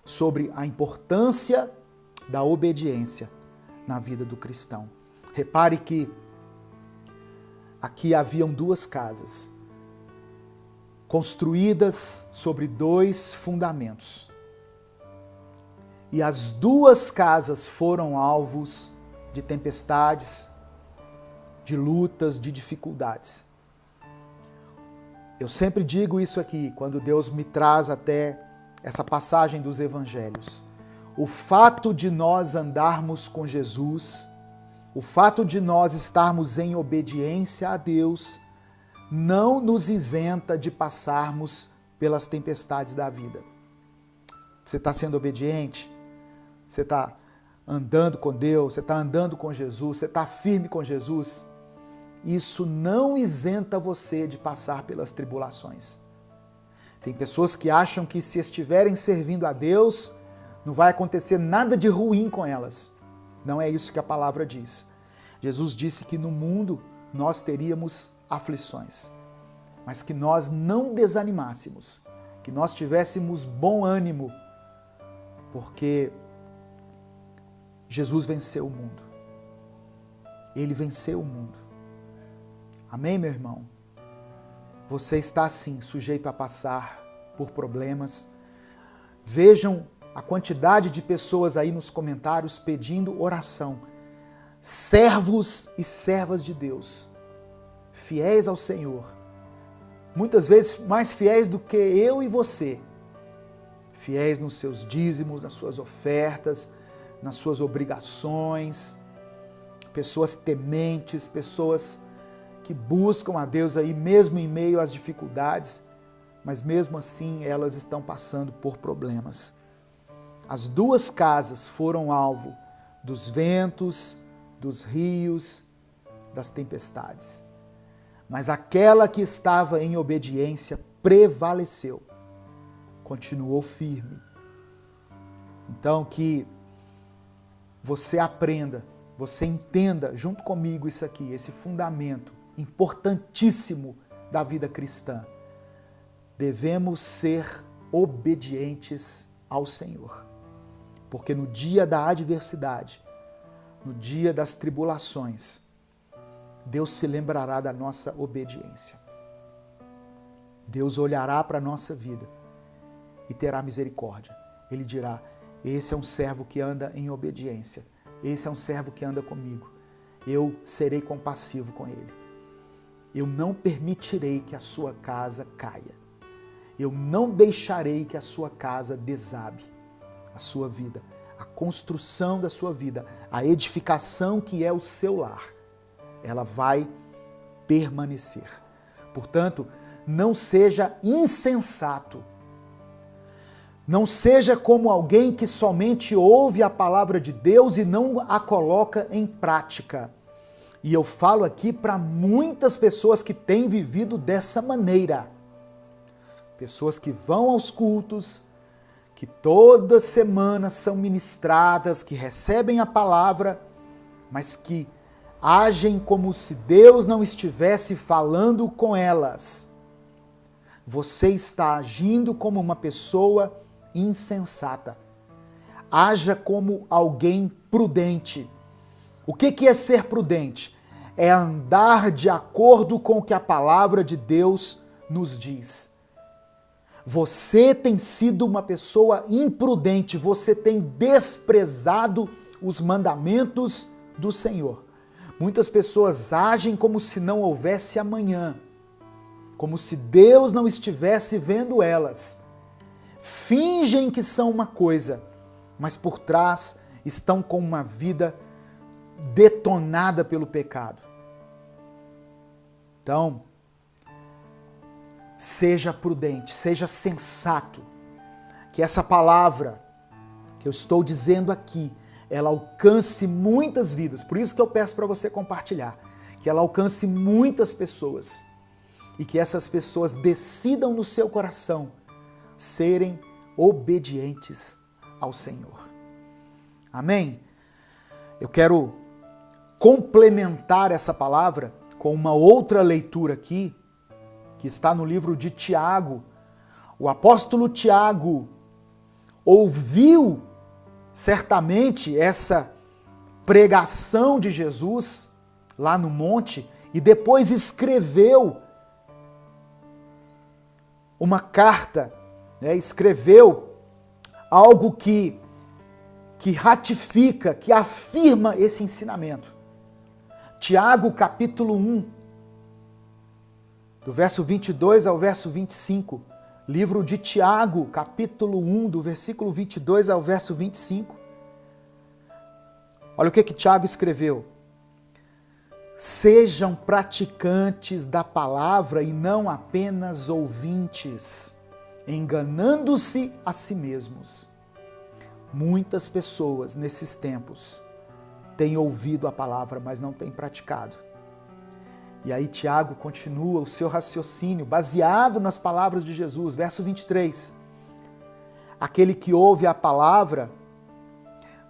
sobre a importância da obediência na vida do cristão. Repare que aqui haviam duas casas, construídas sobre dois fundamentos. E as duas casas foram alvos de tempestades, de lutas, de dificuldades. Eu sempre digo isso aqui, quando Deus me traz até essa passagem dos evangelhos. O fato de nós andarmos com Jesus, o fato de nós estarmos em obediência a Deus, não nos isenta de passarmos pelas tempestades da vida. Você está sendo obediente? Você está andando com Deus? Você está andando com Jesus? Você está firme com Jesus? Isso não isenta você de passar pelas tribulações. Tem pessoas que acham que se estiverem servindo a Deus, não vai acontecer nada de ruim com elas. Não é isso que a palavra diz. Jesus disse que no mundo nós teríamos aflições, mas que nós não desanimássemos, que nós tivéssemos bom ânimo, porque Jesus venceu o mundo. Ele venceu o mundo. Amém, meu irmão? Você está, sim, sujeito a passar por problemas. Vejam a quantidade de pessoas aí nos comentários pedindo oração. Servos e servas de Deus, fiéis ao Senhor. Muitas vezes mais fiéis do que eu e você. Fiéis nos seus dízimos, nas suas ofertas, nas suas obrigações. Pessoas tementes, pessoas que buscam a Deus aí mesmo em meio às dificuldades, mas mesmo assim elas estão passando por problemas. As duas casas foram alvo dos ventos, dos rios, das tempestades. Mas aquela que estava em obediência prevaleceu, continuou firme. Então que você aprenda, você entenda junto comigo isso aqui, esse fundamento importantíssimo da vida cristã. Devemos ser obedientes ao Senhor, porque no dia da adversidade, no dia das tribulações, Deus se lembrará da nossa obediência. Deus olhará para a nossa vida e terá misericórdia. Ele dirá: esse é um servo que anda em obediência, esse é um servo que anda comigo, eu serei compassivo com ele. Eu não permitirei que a sua casa caia. Eu não deixarei que a sua casa desabe. A sua vida, a construção da sua vida, a edificação que é o seu lar, ela vai permanecer. Portanto, não seja insensato. Não seja como alguém que somente ouve a palavra de Deus e não a coloca em prática. E eu falo aqui para muitas pessoas que têm vivido dessa maneira. Pessoas que vão aos cultos, que toda semana são ministradas, que recebem a palavra, mas que agem como se Deus não estivesse falando com elas. Você está agindo como uma pessoa insensata. Haja como alguém prudente. O que é ser prudente? É andar de acordo com o que a palavra de Deus nos diz. Você tem sido uma pessoa imprudente, você tem desprezado os mandamentos do Senhor. Muitas pessoas agem como se não houvesse amanhã, como se Deus não estivesse vendo elas. Fingem que são uma coisa, mas por trás estão com uma vida detonada pelo pecado. Então, seja prudente, seja sensato, que essa palavra que eu estou dizendo aqui, ela alcance muitas vidas. Por isso que eu peço para você compartilhar, que ela alcance muitas pessoas e que essas pessoas decidam no seu coração serem obedientes ao Senhor. Amém? Eu quero complementar essa palavra com uma outra leitura aqui, que está no livro de Tiago. O apóstolo Tiago, ouviu certamente essa pregação de Jesus lá no monte e depois escreveu uma carta, escreveu algo que ratifica, que afirma esse ensinamento. Tiago, capítulo 1, do verso 22 ao verso 25. Livro de Tiago, capítulo 1, do versículo 22 ao verso 25. Olha o que Tiago escreveu. Sejam praticantes da palavra e não apenas ouvintes, enganando-se a si mesmos. Muitas pessoas nesses tempos têm ouvido a palavra, mas não têm praticado. E aí Tiago continua o seu raciocínio, baseado nas palavras de Jesus, verso 23. Aquele que ouve a palavra,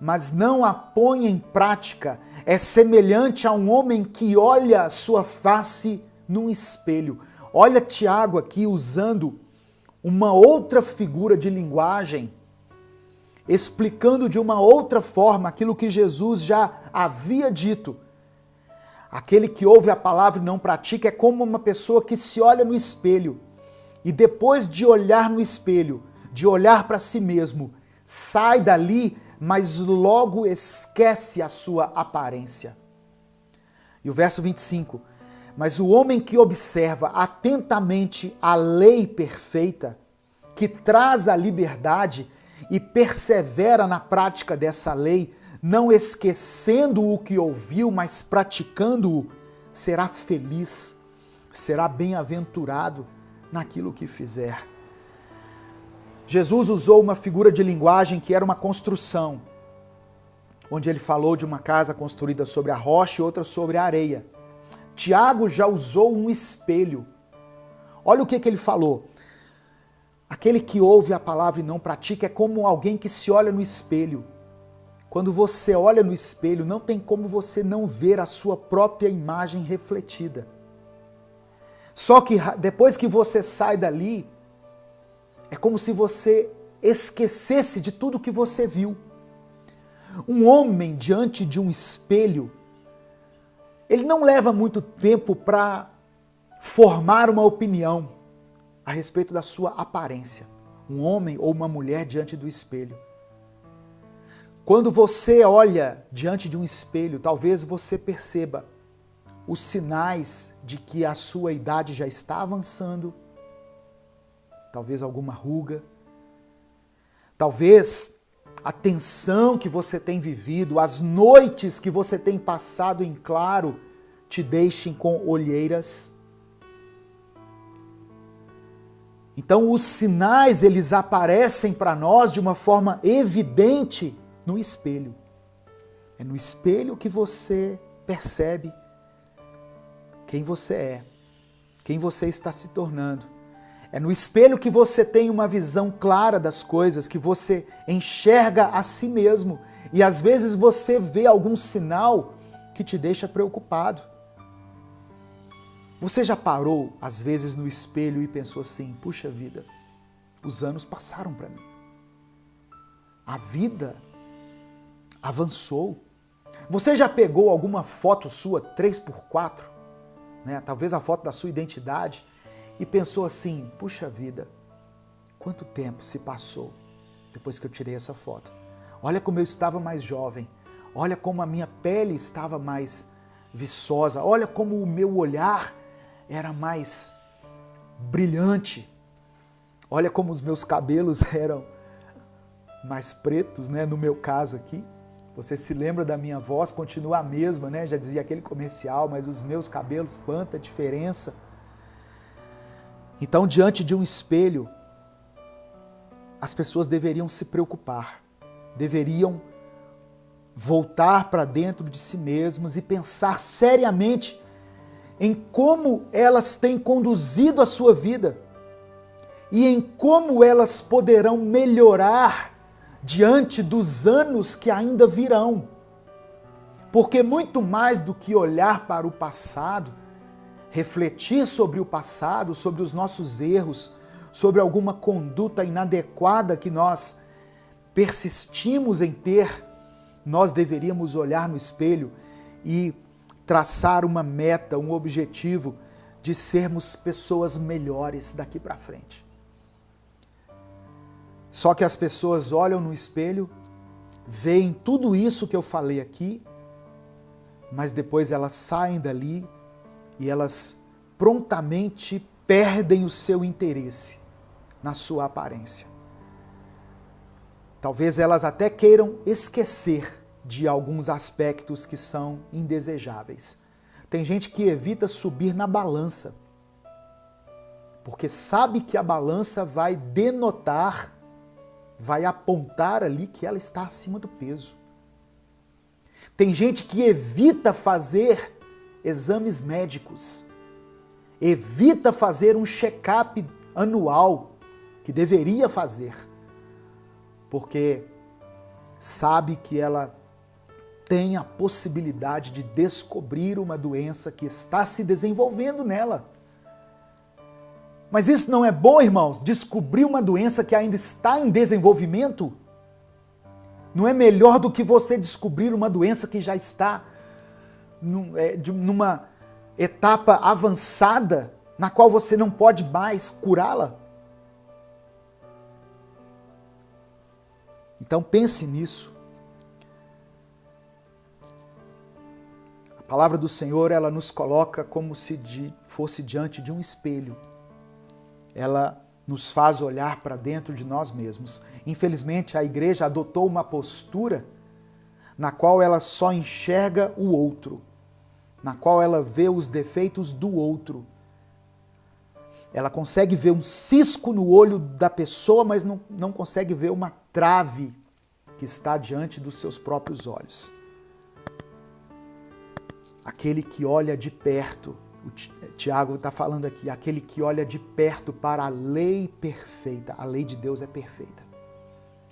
mas não a põe em prática, é semelhante a um homem que olha a sua face num espelho. Olha Tiago aqui usando uma outra figura de linguagem, explicando de uma outra forma aquilo que Jesus já havia dito. Aquele que ouve a palavra e não pratica é como uma pessoa que se olha no espelho e depois de olhar no espelho, de olhar para si mesmo, sai dali, mas logo esquece a sua aparência. E o verso 25, mas o homem que observa atentamente a lei perfeita, que traz a liberdade e persevera na prática dessa lei, não esquecendo o que ouviu, mas praticando-o, será feliz, será bem-aventurado naquilo que fizer. Jesus usou uma figura de linguagem que era uma construção, onde ele falou de uma casa construída sobre a rocha e outra sobre a areia. Tiago já usou um espelho. Olha o que ele falou. Aquele que ouve a palavra e não pratica é como alguém que se olha no espelho. Quando você olha no espelho, não tem como você não ver a sua própria imagem refletida. Só que depois que você sai dali, é como se você esquecesse de tudo que você viu. Um homem diante de um espelho, ele não leva muito tempo para formar uma opinião a respeito da sua aparência. Um homem ou uma mulher diante do espelho. Quando você olha diante de um espelho, talvez você perceba os sinais de que a sua idade já está avançando, talvez alguma ruga, talvez a tensão que você tem vivido, as noites que você tem passado em claro, te deixem com olheiras. Então os sinais, eles aparecem para nós de uma forma evidente no espelho. É no espelho que você percebe quem você é, quem você está se tornando. É no espelho que você tem uma visão clara das coisas, que você enxerga a si mesmo e às vezes você vê algum sinal que te deixa preocupado. Você já parou, às vezes, no espelho e pensou assim, puxa vida, os anos passaram para mim. A vida avançou. Você já pegou alguma foto sua 3x4, talvez a foto da sua identidade, e pensou assim, puxa vida, quanto tempo se passou depois que eu tirei essa foto? Olha como eu estava mais jovem, olha como a minha pele estava mais viçosa, olha como o meu olhar era mais brilhante, olha como os meus cabelos eram mais pretos, no meu caso aqui. Você se lembra da minha voz, continua a mesma, já dizia aquele comercial, mas os meus cabelos, quanta diferença. Então, diante de um espelho, as pessoas deveriam se preocupar, deveriam voltar para dentro de si mesmas e pensar seriamente em como elas têm conduzido a sua vida e em como elas poderão melhorar diante dos anos que ainda virão. Porque muito mais do que olhar para o passado, refletir sobre o passado, sobre os nossos erros, sobre alguma conduta inadequada que nós persistimos em ter, nós deveríamos olhar no espelho e traçar uma meta, um objetivo de sermos pessoas melhores daqui para frente. Só que as pessoas olham no espelho, veem tudo isso que eu falei aqui, mas depois elas saem dali e elas prontamente perdem o seu interesse na sua aparência. Talvez elas até queiram esquecer de alguns aspectos que são indesejáveis. Tem gente que evita subir na balança, porque sabe que a balança vai denotar, vai apontar ali que ela está acima do peso. Tem gente que evita fazer exames médicos, evita fazer um check-up anual, que deveria fazer, porque sabe que ela tem a possibilidade de descobrir uma doença que está se desenvolvendo nela. Mas isso não é bom, irmãos? Descobrir uma doença que ainda está em desenvolvimento? Não é melhor do que você descobrir uma doença que já está numa etapa avançada, na qual você não pode mais curá-la? Então pense nisso. A palavra do Senhor, ela nos coloca como se fosse diante de um espelho. Ela nos faz olhar para dentro de nós mesmos. Infelizmente, a igreja adotou uma postura na qual ela só enxerga o outro, na qual ela vê os defeitos do outro. Ela consegue ver um cisco no olho da pessoa, mas não consegue ver uma trave que está diante dos seus próprios olhos. Aquele que olha de perto, o Tiago está falando aqui, aquele que olha de perto para a lei perfeita. A lei de Deus é perfeita.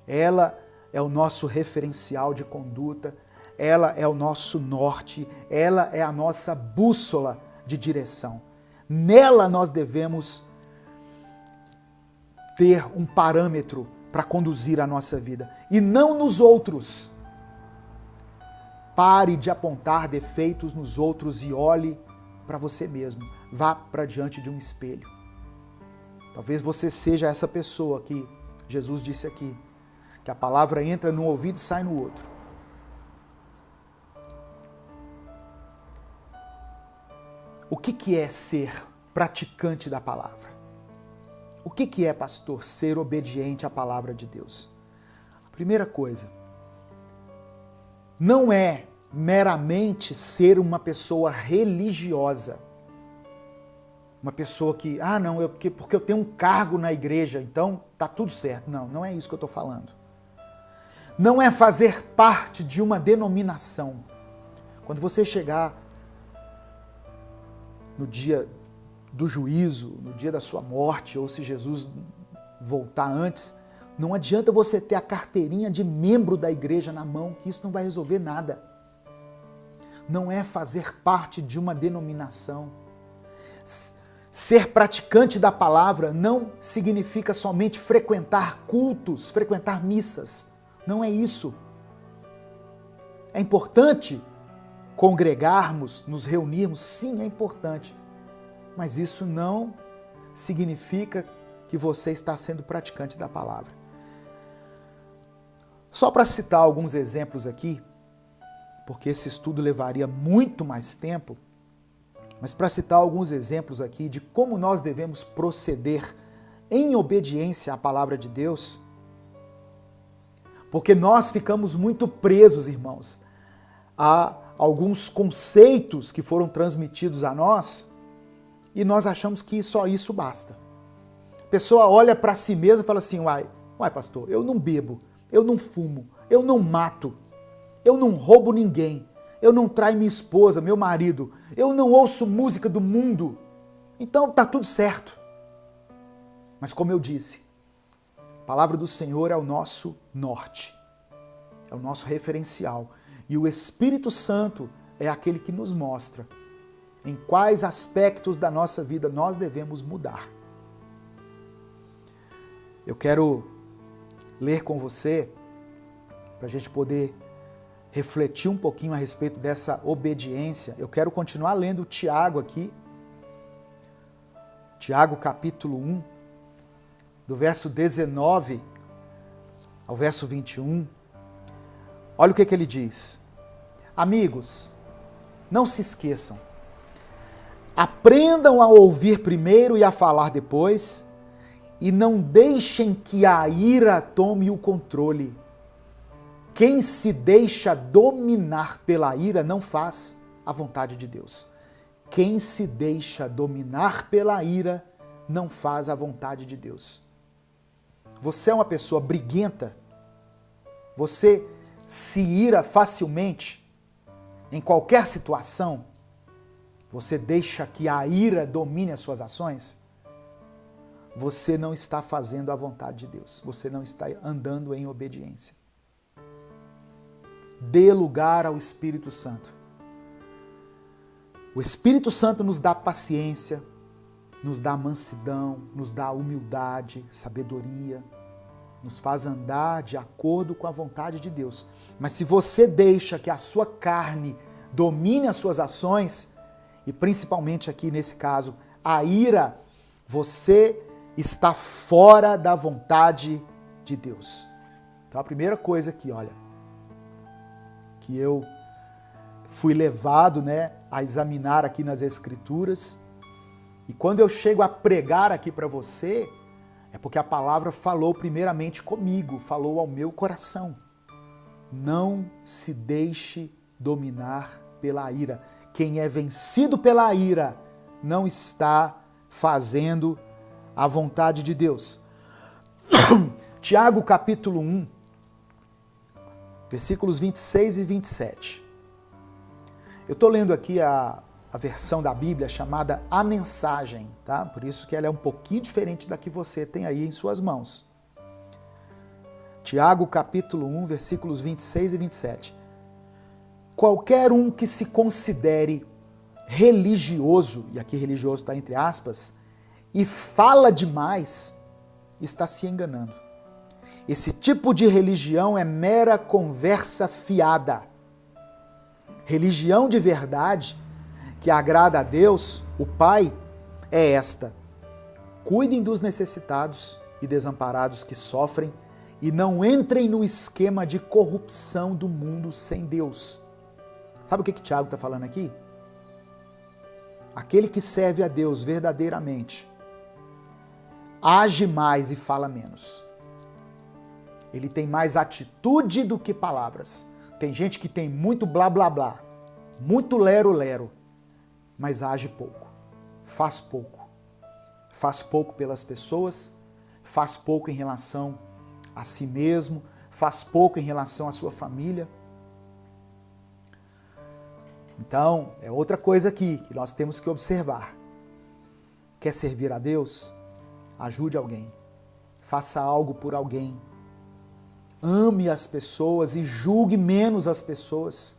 Ela é o nosso referencial de conduta, ela é o nosso norte, ela é a nossa bússola de direção. Nela nós devemos ter um parâmetro para conduzir a nossa vida, e não nos outros. Pare de apontar defeitos nos outros e olhe para você mesmo. Vá para diante de um espelho. Talvez você seja essa pessoa que Jesus disse aqui, que a palavra entra num ouvido e sai no outro. O que é ser praticante da palavra? O que é, pastor, ser obediente à palavra de Deus? A primeira coisa, não é meramente ser uma pessoa religiosa. Uma pessoa que, porque eu tenho um cargo na igreja, então tá tudo certo. Não, não é isso que eu estou falando. Não é fazer parte de uma denominação. Quando você chegar no dia do juízo, no dia da sua morte, ou se Jesus voltar antes, não adianta você ter a carteirinha de membro da igreja na mão, que isso não vai resolver nada. Não é fazer parte de uma denominação. Ser praticante da palavra não significa somente frequentar cultos, frequentar missas. Não é isso. É importante congregarmos, nos reunirmos, sim, é importante. Mas isso não significa que você está sendo praticante da palavra. Só para citar alguns exemplos aqui, porque esse estudo levaria muito mais tempo, mas para citar alguns exemplos aqui de como nós devemos proceder em obediência à palavra de Deus, porque nós ficamos muito presos, irmãos, a alguns conceitos que foram transmitidos a nós e nós achamos que só isso basta. A pessoa olha para si mesma e fala assim, uai, pastor, eu não bebo, eu não fumo, eu não mato, eu não roubo ninguém, eu não traio minha esposa, meu marido, eu não ouço música do mundo, então tá tudo certo. Mas como eu disse, a palavra do Senhor é o nosso norte, é o nosso referencial, e o Espírito Santo é aquele que nos mostra em quais aspectos da nossa vida nós devemos mudar. Eu quero ler com você para a gente poder refletir um pouquinho a respeito dessa obediência, eu quero continuar lendo Tiago aqui. Tiago capítulo 1, do verso 19 ao verso 21. Olha o que ele diz. Amigos, não se esqueçam. Aprendam a ouvir primeiro e a falar depois, e não deixem que a ira tome o controle. Quem se deixa dominar pela ira não faz a vontade de Deus. Quem se deixa dominar pela ira não faz a vontade de Deus. Você é uma pessoa briguenta? Você se ira facilmente em qualquer situação? Você deixa que a ira domine as suas ações? Você não está fazendo a vontade de Deus. Você não está andando em obediência. Dê lugar ao Espírito Santo. O Espírito Santo nos dá paciência, nos dá mansidão, nos dá humildade, sabedoria, nos faz andar de acordo com a vontade de Deus. Mas se você deixa que a sua carne domine as suas ações, e principalmente aqui nesse caso, a ira, você está fora da vontade de Deus. Então a primeira coisa aqui, olha, que eu fui levado, a examinar aqui nas Escrituras, e quando eu chego a pregar aqui para você, é porque a palavra falou primeiramente comigo, falou ao meu coração. Não se deixe dominar pela ira. Quem é vencido pela ira não está fazendo a vontade de Deus. Tiago capítulo 1, versículos 26 e 27. Eu estou lendo aqui a versão da Bíblia chamada A Mensagem, tá? Por isso que ela é um pouquinho diferente da que você tem aí em suas mãos. Tiago capítulo 1, versículos 26 e 27. Qualquer um que se considere religioso, e aqui religioso está entre aspas, e fala demais, está se enganando. Esse tipo de religião é mera conversa fiada. Religião de verdade, que agrada a Deus, o Pai, é esta: cuidem dos necessitados e desamparados que sofrem e não entrem no esquema de corrupção do mundo sem Deus. Sabe o que Tiago está falando aqui? Aquele que serve a Deus verdadeiramente age mais e fala menos. Ele tem mais atitude do que palavras. Tem gente que tem muito blá blá blá, muito lero lero, mas age pouco, faz pouco. Faz pouco pelas pessoas, faz pouco em relação a si mesmo, faz pouco em relação à sua família. Então, é outra coisa aqui que nós temos que observar. Quer servir a Deus? Ajude alguém. Faça algo por alguém. Ame as pessoas e julgue menos as pessoas.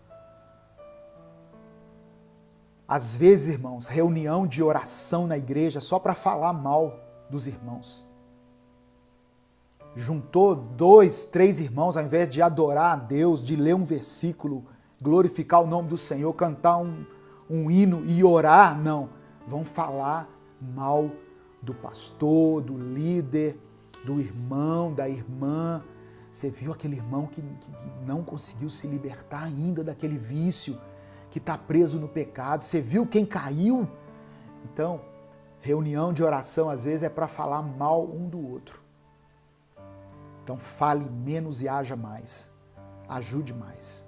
Às vezes, irmãos, reunião de oração na igreja só para falar mal dos irmãos. Juntou 2, 3 irmãos, ao invés de adorar a Deus, de ler um versículo, glorificar o nome do Senhor, cantar um hino e orar, não. Vão falar mal do pastor, do líder, do irmão, da irmã. Você viu aquele irmão que não conseguiu se libertar ainda daquele vício, que está preso no pecado. Você viu quem caiu? Então, reunião de oração às vezes é para falar mal um do outro. Então fale menos e haja mais. Ajude mais.